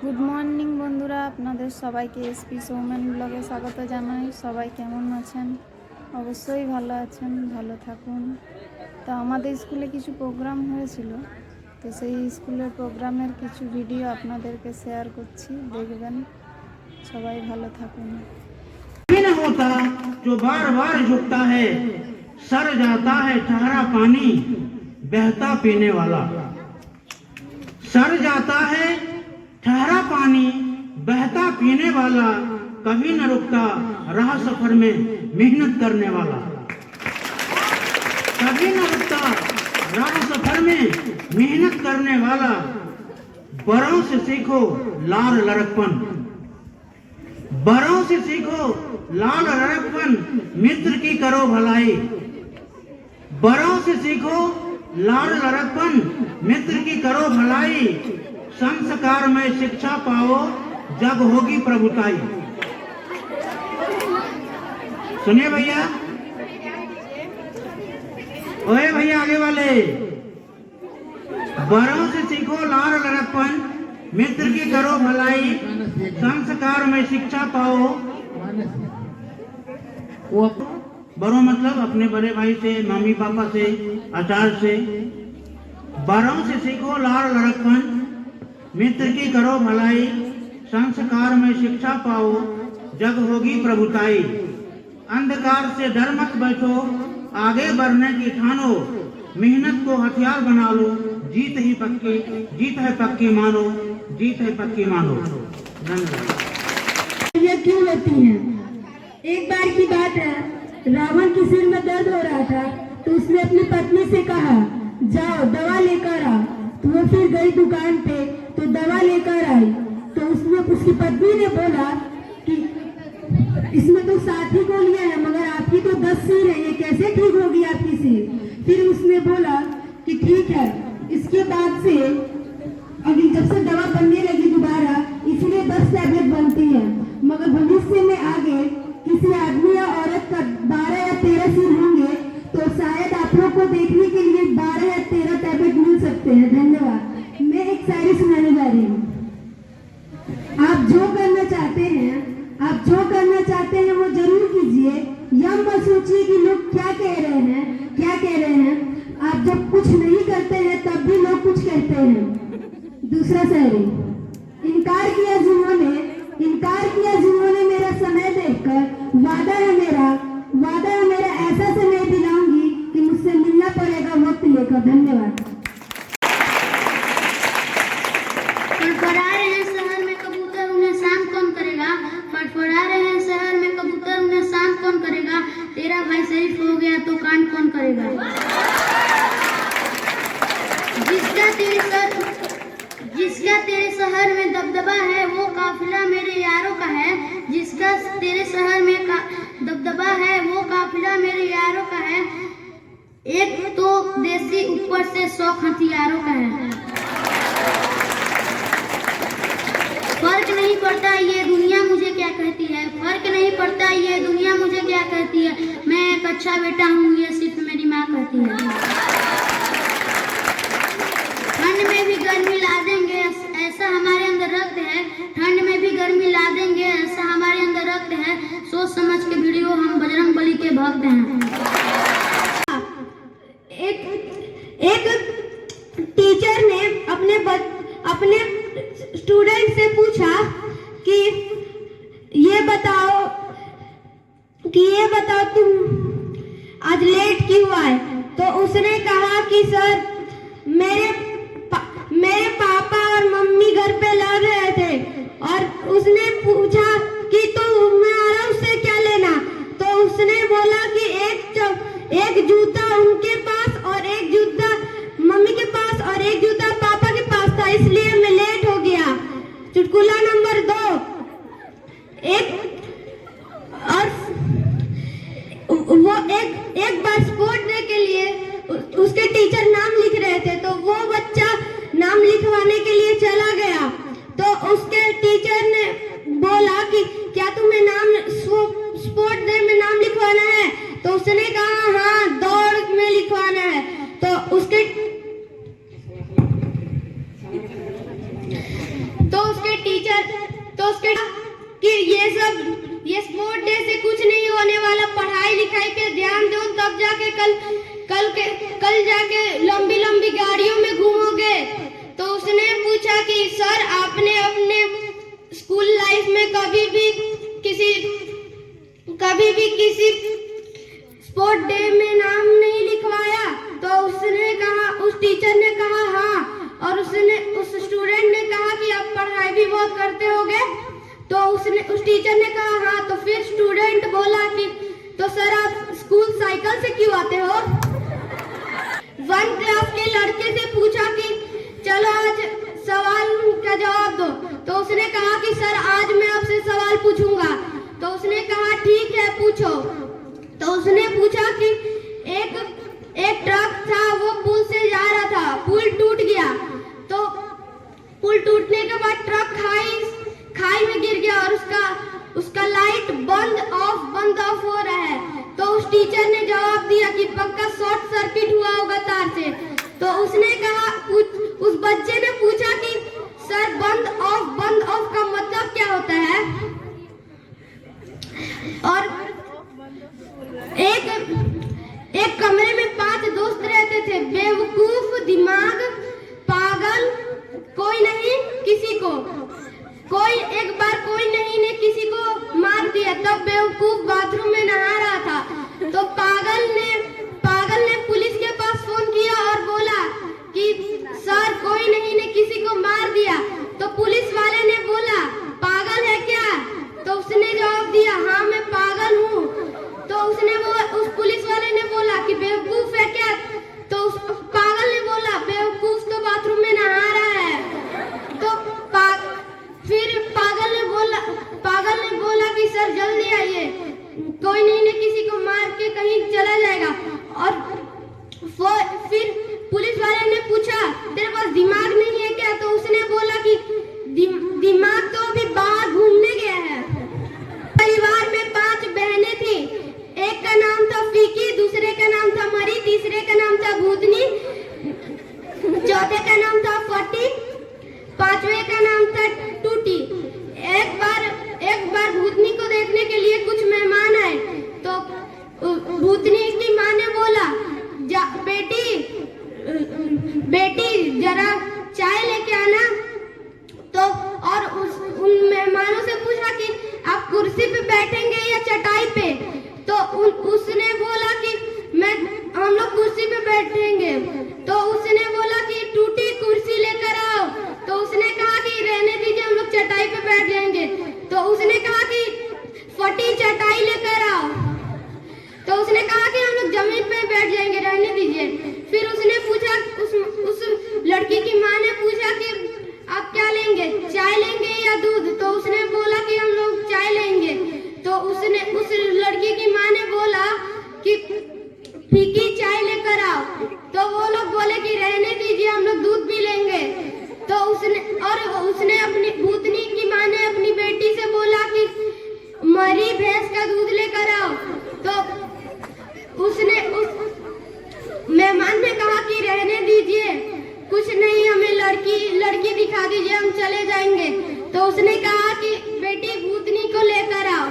Good morning बंधुरा আপনাদের সবাইকে এসপি সৌমেন ব্লগে স্বাগত জানাই। সবাই কেমন আছেন? অবশ্যই ভালো আছেন, ভালো থাকুন। তো আমাদের স্কুলে কিছু প্রোগ্রাম হয়েছিল, তো সেই স্কুলের প্রোগ্রামের কিছু ভিডিও আপনাদেরকে শেয়ার করছি, দেখবেন। সবাই ভালো থাকুন। न होता जो बार बार झुकता है, सर जाता है ठहरा पानी बहता पीने वाला। सर जाता है ठहरा पानी बहता पीने वाला, कभी न रुकता राह सफर में मेहनत करने वाला। कभी न रुकता राह सफर में मेहनत करने वाला, बड़ों से सीखो लाल लड़कपन। बड़ों से सीखो लाल लड़कपन, मित्र की करो भलाई। बड़ों से सीखो लाल लड़कपन, मित्र की करो भलाई। संस्कार में शिक्षा पाओ, जग होगी प्रभुताई। सुनिए भैया, ओए भैया आगे वाले, बड़ों से सीखो लाल लड़कपन, मित्र की करो भलाई। संस्कार में शिक्षा पाओ। वो बड़ों मतलब अपने बड़े भाई से, मम्मी पापा से, आचार्य से। बड़ों से सीखो लाल लड़कपन, मित्र की करो भलाई। संस्कार में शिक्षा पाओ, जग होगी प्रभुताई। अंधकार से डर मत बैठो, आगे बढ़ने की ठानो। मेहनत को हथियार बना लो, जीत है पक्की मानो, जीत है पक्की मानो। धन्यवाद। ये क्यों होती है? एक बार की बात है, रावण के सिर में दर्द हो रहा था, तो उसने अपनी पत्नी से कहा, जाओ दवा लेकर आओ। तो वो फिर गई दुकान पे, तो दवा लेकर आई। तो उसकी पत्नी ने बोला कि इसमें तो 60 गोलियां हैं, मगर आपकी तो 10 सिर है, ये कैसे ठीक होगी आपकी सिर? फिर उसने बोला कि ठीक है। इसके बाद से अभी जब से दवा बनने लगी दोबारा, इसलिए 10 टैबलेट बनती है, मगर भविष्य में आगे किसी आदमी या औरत का 12 या 13 सिर होंगे, तो शायद आप लोग को देखने के लिए 12 या 13 टैबलेट मिल सकते हैं। धन्यवाद। मैं एक शायरी सुनाने जा रही हूँ। आप जो करना चाहते हैं वो जरूर कीजिए। यम मत सोचिए कि लोग क्या कह रहे हैं। आप जब कुछ नहीं करते हैं तब भी लोग कुछ कहते हैं। दूसरा शायरी। इनकार किया जिन्होंने मेरा समय देखकर, वादा है मेरा ऐसा समय दिलाऊंगी कि मुझसे मिलना पड़ेगा वक्त लेकर। धन्यवाद। फड़फड़ा रहे हैं शहर में कबूतर, उन्हें शाम कौन करेगा? फड़फड़ा रहे हैं शहर में कबूतर, उन्हें शाम कौन करेगा? तेरा भाई शरीफ हो गया तो कांड कौन करेगा? जिसका तेरे शहर में दबदबा है, वो काफिला मेरे यारों का है। जिसका तेरे शहर में दबदबा है, वो काफिला मेरे यारों का है। एक तो देसी, ऊपर से 100 हथियारों का है। फर्क नहीं पड़ता ये दुनिया मुझे क्या कहती है, फर्क नहीं पड़ता ये दुनिया मुझे क्या कहती है। मैं एक अच्छा बेटा हूँ, ये सिर्फ मेरी माँ कहती है। ठंड में भी गर्मी ला देंगे, ऐसा हमारे अंदर रक्त है। ठंड में भी गर्मी ला देंगे, ऐसा हमारे अंदर रक्त है। सोच समझ के वीडियो, हम बजरंग बली के भक्त हैं। एक टीचर ने अपने स्टूडेंट से पूछा कि ये बताओ तुम आज लेट क्यों आए? तो उसने कहा कि सर मेरे पापा और मम्मी घर पे लड़ रहे थे, और उसने पूछा कि तुम्हारा उससे क्या लेना? तो उसने बोला कि एक जूता उनके पास और एक जूता मम्मी के पास और एक जूता पापा के पास था, इसलिए मैं लेट हो गया। चुटकुला नंबर 2। एक बार स्पोर्ट डे के लिए उसके टीचर नाम लिख रहे थे, तो वो उसके कि ये स्पोर्ट डे से कुछ नहीं होने वाला, पढ़ाई लिखाई पे ध्यान दो, तब जाके कल जाके लंबी लंबी गाड़ियों में घूमोगे। तो उसने पूछा कि सर आपने अपने स्कूल लाइफ में कभी भी किसी स्पोर्ट डे में नाम नहीं लिखवाया? तो उसने कहा, उस टीचर ने कहा हाँ, और उस स्टूडेंट ने कहा कि आप पढ़ाई भी बहुत करते होगे। तो उस टीचर ने कहा हाँ। तो फिर स्टूडेंट बोला कि तो सर आप स्कूल साइकिल से क्यों आते हो? 1 क्लास के लड़के से पूछा कि चलो आज सवाल का जवाब दो। तो उसने कहा कि सर आज मैं आपसे सवाल पूछूंगा। तो उसने कहा ठीक है पूछो। तो उसने पूछा कि एक ट्रक था, वो पुल से जा रहा था, पुल टूट गया। तो पुल टूटने के बाद ट्रक खाई में गिर गया और उसका लाइट बंद ऑफ हो रहा है। तो उस टीचर ने जवाब दिया कि पक्का शॉर्ट सर्किट हुआ होगा तार से। तो उसने कहा, उस बच्चे ने पूछा कि सर बंद ऑफ का मतलब क्या होता है? और एक कमरे में 5 दोस्त रहते थे। बेवकूफ, दिमाग, पागल, कोई नहीं किसी को एक बार कोई नहीं ने किसी को मार दिया। तब बेवकूफ बाथरूम में नहा रहा था। तो पागल ने पुलिस के पास फोन किया और बोला कि सर कोई नहीं ने किसी को मार दिया। तो पुलिस वाले ने बोला पागल है क्या? तो उसने जवाब दिया हाँ मैं पागल हूँ। तो उस पुलिस वाले ने बोला कि बेवकूफ है क्या? तो उस पागल ने बोला बेवकूफ तो बाथरूम में नहा रहा है। तो फिर पागल ने बोला कि सर जल्दी आइए, कोई नहीं ने किसी को मार के कहीं चला जाएगा। और फिर पुलिस वाले ने पूछा तेरे पास दिमाग नहीं है क्या? तो उसने बोला कि दिमाग तो अभी बाहर घूमने गया है। परिवार में 5 बहनें थी। एक का नाम था फीकी, दूसरे का नाम था मरी, तीसरे का नाम था भूतनी, चौथे का नाम था फटी, 5वें का नाम था टूटी। एक बार भूतनी को देखने के लिए कुछ मेहमान आए। तो भूतनी की माँ ने बोला बेटी जरा चाय लेके आना। तो और उन मेहमानों से पूछा कि आप कुर्सी पे बैठेंगे या चटाई पे? तो उसने बोला कि हम लोग कुर्सी पे बैठेंगे। तो उसने बोला कि टूटी कुर्सी लेकर आओ। तो उसने कहा कि रहने दीजिए हम लोग चटाई पे बैठ जाएंगे। तो उसने कहा कि फटी चटाई लेकर आओ। तो उसने कहा कि हम लोग जमीन पे बैठ जाएंगे, रहने दीजिए। फिर उसने पूछा, उस लड़की की माँ ने पूछा कि आप क्या लेंगे, चाय लेंगे या दूध? तो उसने बोला कि हम लोग चाय लेंगे। तो उस लड़की की माँ ने बोला कि फीकी चाय लेकर आओ। तो वो लोग बोले कि रहने दीजिए हम लोग दूध भी लेंगे। तो उसने अपनी भूतनी की माँ ने अपनी बेटी से बोला कि मरी भैंस का दूध लेकर आओ। तो उस मेहमान ने कहा कि रहने दीजिए, कुछ नहीं, हमें लड़की दिखा दीजिए, हम चले जाएंगे। तो उसने कहा कि बेटी भूतनी को लेकर आओ।